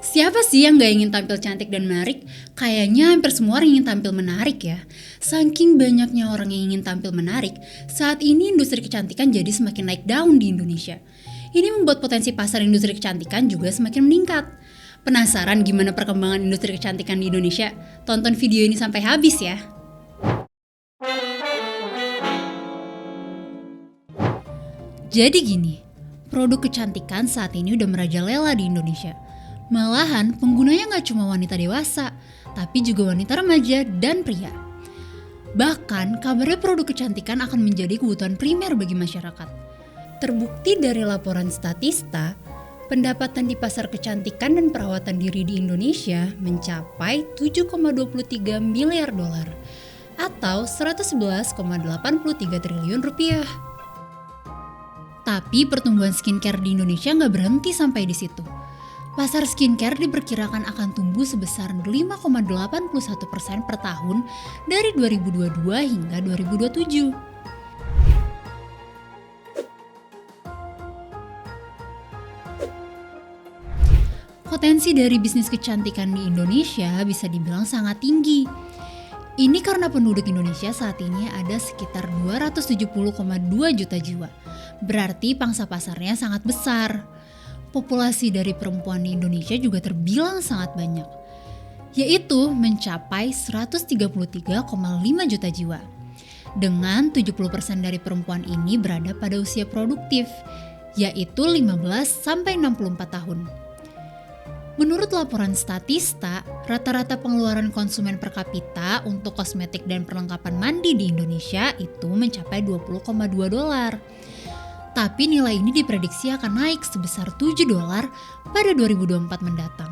Siapa sih yang gak ingin tampil cantik dan menarik? Kayaknya hampir semua orang ingin tampil menarik ya. Saking banyaknya orang yang ingin tampil menarik, saat ini industri kecantikan jadi semakin naik daun di Indonesia. Ini membuat potensi pasar industri kecantikan juga semakin meningkat. Penasaran gimana perkembangan industri kecantikan di Indonesia? Tonton video ini sampai habis ya. Jadi gini, produk kecantikan saat ini udah merajalela di Indonesia. Malahan penggunanya nggak cuma wanita dewasa, tapi juga wanita remaja dan pria. Bahkan kabarnya produk kecantikan akan menjadi kebutuhan primer bagi masyarakat. Terbukti dari laporan Statista, pendapatan di pasar kecantikan dan perawatan diri di Indonesia mencapai 7,23 miliar dolar atau 111,83 triliun rupiah. Tapi pertumbuhan skincare di Indonesia nggak berhenti sampai di situ. Pasar skincare diperkirakan akan tumbuh sebesar 5,81% per tahun dari 2022 hingga 2027. Potensi dari bisnis kecantikan di Indonesia bisa dibilang sangat tinggi. Ini karena penduduk Indonesia saat ini ada sekitar 270,2 juta jiwa. Berarti pangsa pasarnya sangat besar. Populasi dari perempuan di Indonesia juga terbilang sangat banyak, yaitu mencapai 133,5 juta jiwa. Dengan 70% dari perempuan ini berada pada usia produktif, yaitu 15-64 tahun. Menurut laporan Statista, rata-rata pengeluaran konsumen per kapita untuk kosmetik dan perlengkapan mandi di Indonesia itu mencapai 20,2 dolar. Tapi nilai ini diprediksi akan naik sebesar 7 dolar pada 2024 mendatang.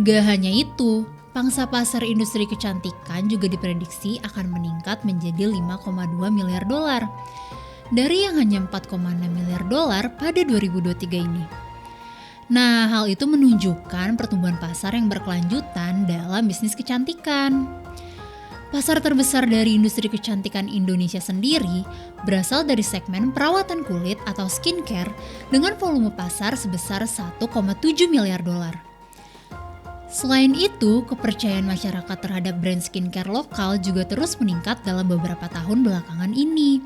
Gak hanya itu, pangsa pasar industri kecantikan juga diprediksi akan meningkat menjadi 5,2 miliar dolar dari yang hanya 4,6 miliar dolar pada 2023 ini. Nah, hal itu menunjukkan pertumbuhan pasar yang berkelanjutan dalam bisnis kecantikan. Pasar terbesar dari industri kecantikan Indonesia sendiri berasal dari segmen perawatan kulit atau skincare dengan volume pasar sebesar 1,7 miliar dolar. Selain itu, kepercayaan masyarakat terhadap brand skincare lokal juga terus meningkat dalam beberapa tahun belakangan ini.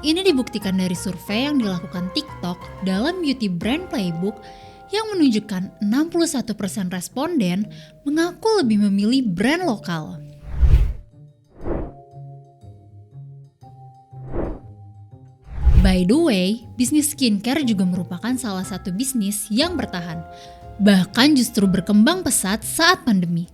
Ini dibuktikan dari survei yang dilakukan TikTok dalam Beauty Brand Playbook yang menunjukkan 61% responden mengaku lebih memilih brand lokal. By the way, bisnis skincare juga merupakan salah satu bisnis yang bertahan, bahkan justru berkembang pesat saat pandemi.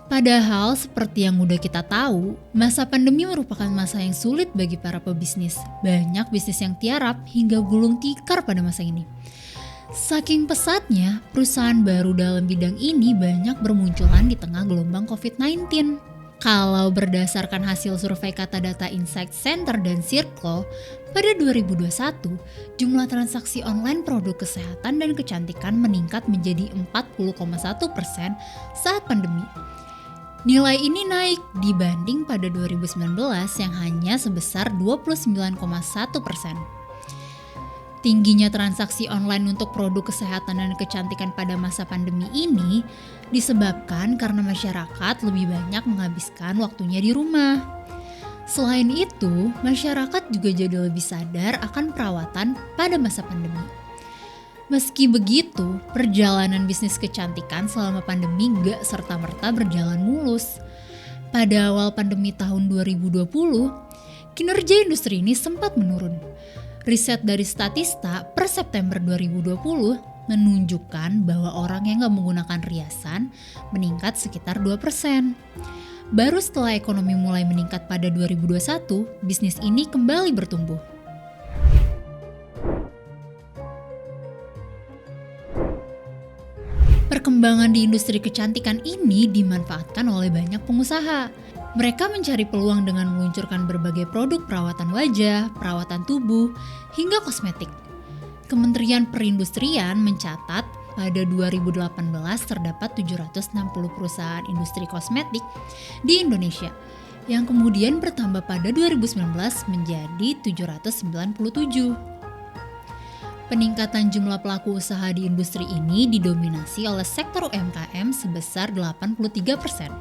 Padahal seperti yang udah kita tahu, masa pandemi merupakan masa yang sulit bagi para pebisnis. Banyak bisnis yang tiarap hingga gulung tikar pada masa ini. Saking pesatnya, perusahaan baru dalam bidang ini banyak bermunculan di tengah gelombang COVID-19. Kalau berdasarkan hasil survei Kata Data Insight Center dan Circle, pada 2021, jumlah transaksi online produk kesehatan dan kecantikan meningkat menjadi 40,1% saat pandemi. Nilai ini naik dibanding pada 2019 yang hanya sebesar 29,1%. Tingginya transaksi online untuk produk kesehatan dan kecantikan pada masa pandemi ini disebabkan karena masyarakat lebih banyak menghabiskan waktunya di rumah. Selain itu, masyarakat juga jadi lebih sadar akan perawatan pada masa pandemi. Meski begitu, perjalanan bisnis kecantikan selama pandemi gak serta-merta berjalan mulus. Pada awal pandemi tahun 2020, kinerja industri ini sempat menurun. Riset dari Statista per September 2020 menunjukkan bahwa orang yang gak menggunakan riasan meningkat sekitar 2%. Baru setelah ekonomi mulai meningkat pada 2021, bisnis ini kembali bertumbuh. Perkembangan di industri kecantikan ini dimanfaatkan oleh banyak pengusaha. Mereka mencari peluang dengan meluncurkan berbagai produk perawatan wajah, perawatan tubuh, hingga kosmetik. Kementerian Perindustrian mencatat pada 2018 terdapat 760 perusahaan industri kosmetik di Indonesia, yang kemudian bertambah pada 2019 menjadi 797. Peningkatan jumlah pelaku usaha di industri ini didominasi oleh sektor UMKM sebesar 83%.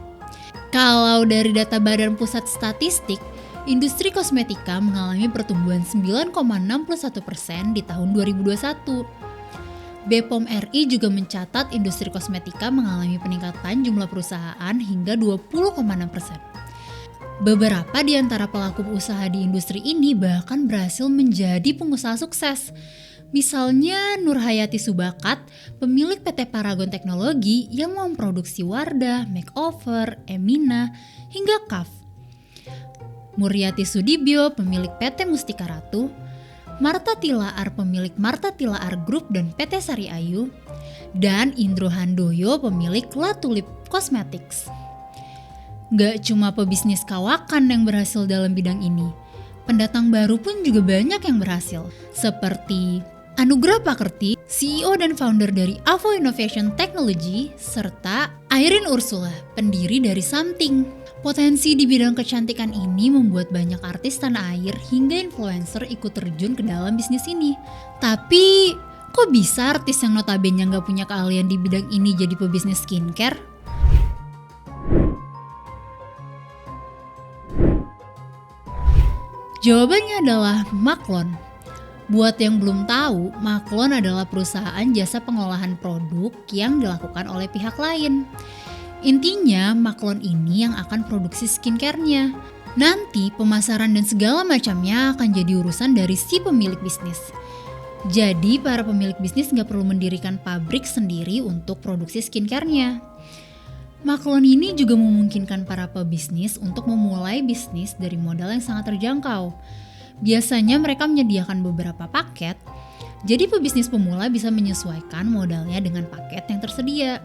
Kalau dari data Badan Pusat Statistik, industri kosmetika mengalami pertumbuhan 9,61% di tahun 2021. BPOM RI juga mencatat industri kosmetika mengalami peningkatan jumlah perusahaan hingga 20,6%. Beberapa di antara pelaku usaha di industri ini bahkan berhasil menjadi pengusaha sukses. Misalnya Nurhayati Subakat, pemilik PT Paragon Teknologi yang memproduksi Wardah, Makeover, Emina, hingga KAF. Muryati Sudibyo, pemilik PT Mustika Ratu, Marta Tilaar, pemilik Marta Tilaar Group dan PT Sari Ayu, dan Indro Handoyo, pemilik La Tulip Cosmetics. Gak cuma pebisnis kawakan yang berhasil dalam bidang ini, pendatang baru pun juga banyak yang berhasil, seperti Anugrah Pakerti, CEO dan founder dari Avo Innovation Technology, serta Irene Ursula, pendiri dari Something. Potensi di bidang kecantikan ini membuat banyak artis tanah air hingga influencer ikut terjun ke dalam bisnis ini. Tapi, kok bisa artis yang notabene gak punya keahlian di bidang ini jadi pebisnis skincare? Jawabannya adalah Maklon. Buat yang belum tahu, Maklon adalah perusahaan jasa pengolahan produk yang dilakukan oleh pihak lain. Intinya, Maklon ini yang akan produksi skincare-nya. Nanti pemasaran dan segala macamnya akan jadi urusan dari si pemilik bisnis. Jadi para pemilik bisnis gak perlu mendirikan pabrik sendiri untuk produksi skincare-nya. Maklon ini juga memungkinkan para pebisnis untuk memulai bisnis dari modal yang sangat terjangkau. Biasanya mereka menyediakan beberapa paket, jadi pebisnis pemula bisa menyesuaikan modalnya dengan paket yang tersedia.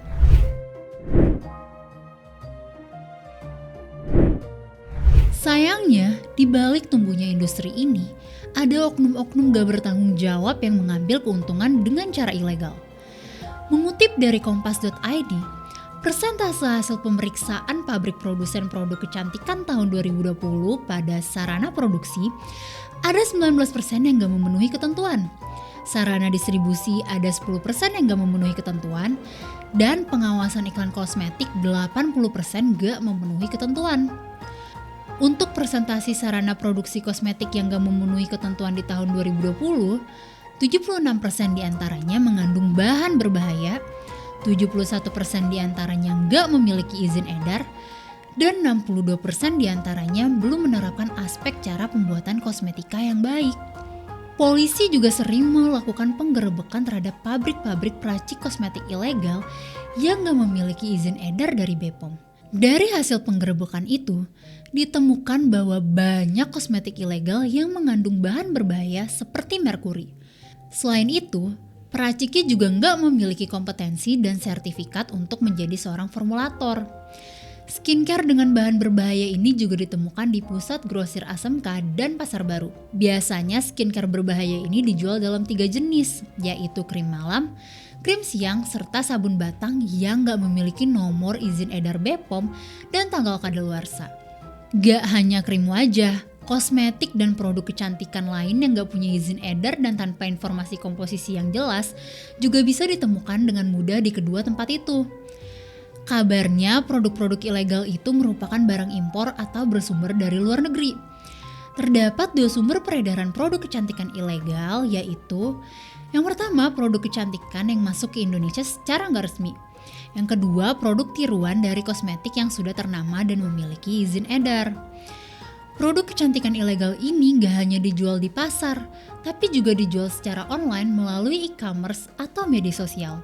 Sayangnya, di balik tumbuhnya industri ini, ada oknum-oknum gak bertanggung jawab yang mengambil keuntungan dengan cara ilegal. Mengutip dari kompas.id, persentase hasil pemeriksaan pabrik produsen produk kecantikan tahun 2020 pada sarana produksi, ada 19% yang gak memenuhi ketentuan. Sarana distribusi ada 10% yang gak memenuhi ketentuan, dan pengawasan iklan kosmetik 80% gak memenuhi ketentuan. Untuk presentasi sarana produksi kosmetik yang gak memenuhi ketentuan di tahun 2020, 76% diantaranya mengandung bahan berbahaya, 71% diantaranya gak memiliki izin edar, dan 62% diantaranya belum menerapkan aspek cara pembuatan kosmetika yang baik. Polisi juga sering melakukan penggerebekan terhadap pabrik-pabrik peracik kosmetik ilegal yang gak memiliki izin edar dari BPOM. Dari hasil penggerebekan itu, ditemukan bahwa banyak kosmetik ilegal yang mengandung bahan berbahaya seperti merkuri. Selain itu, peraciknya juga nggak memiliki kompetensi dan sertifikat untuk menjadi seorang formulator. Skincare dengan bahan berbahaya ini juga ditemukan di Pusat Grosir ASMK dan Pasar Baru. Biasanya skincare berbahaya ini dijual dalam 3 jenis, yaitu krim malam, krim siang, serta sabun batang yang gak memiliki nomor izin edar BPOM dan tanggal kadaluarsa. Gak hanya krim wajah, kosmetik dan produk kecantikan lain yang gak punya izin edar dan tanpa informasi komposisi yang jelas juga bisa ditemukan dengan mudah di kedua tempat itu. Kabarnya produk-produk ilegal itu merupakan barang impor atau bersumber dari luar negeri. Terdapat 2 sumber peredaran produk kecantikan ilegal, yaitu yang pertama produk kecantikan yang masuk ke Indonesia secara nggak resmi. Yang kedua produk tiruan dari kosmetik yang sudah ternama dan memiliki izin edar. Produk kecantikan ilegal ini nggak hanya dijual di pasar, tapi juga dijual secara online melalui e-commerce atau media sosial.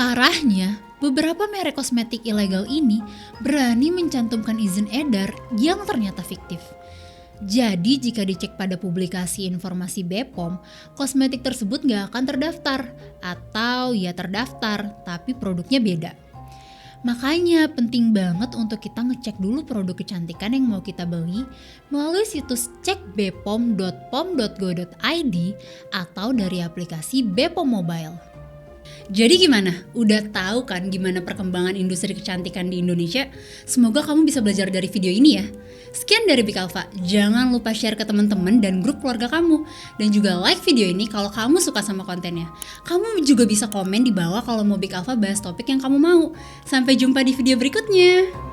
Parahnya, beberapa merek kosmetik ilegal ini berani mencantumkan izin edar yang ternyata fiktif. Jadi jika dicek pada publikasi informasi BPOM, kosmetik tersebut nggak akan terdaftar, atau ya terdaftar tapi produknya beda. Makanya penting banget untuk kita ngecek dulu produk kecantikan yang mau kita beli melalui situs cekbpom.pom.go.id atau dari aplikasi BPOM Mobile. Jadi gimana? Udah tahu kan gimana perkembangan industri kecantikan di Indonesia? Semoga kamu bisa belajar dari video ini ya. Sekian dari Big Alpha. Jangan lupa share ke teman-teman dan grup keluarga kamu. Dan juga like video ini kalau kamu suka sama kontennya. Kamu juga bisa komen di bawah kalau mau Big Alpha bahas topik yang kamu mau. Sampai jumpa di video berikutnya.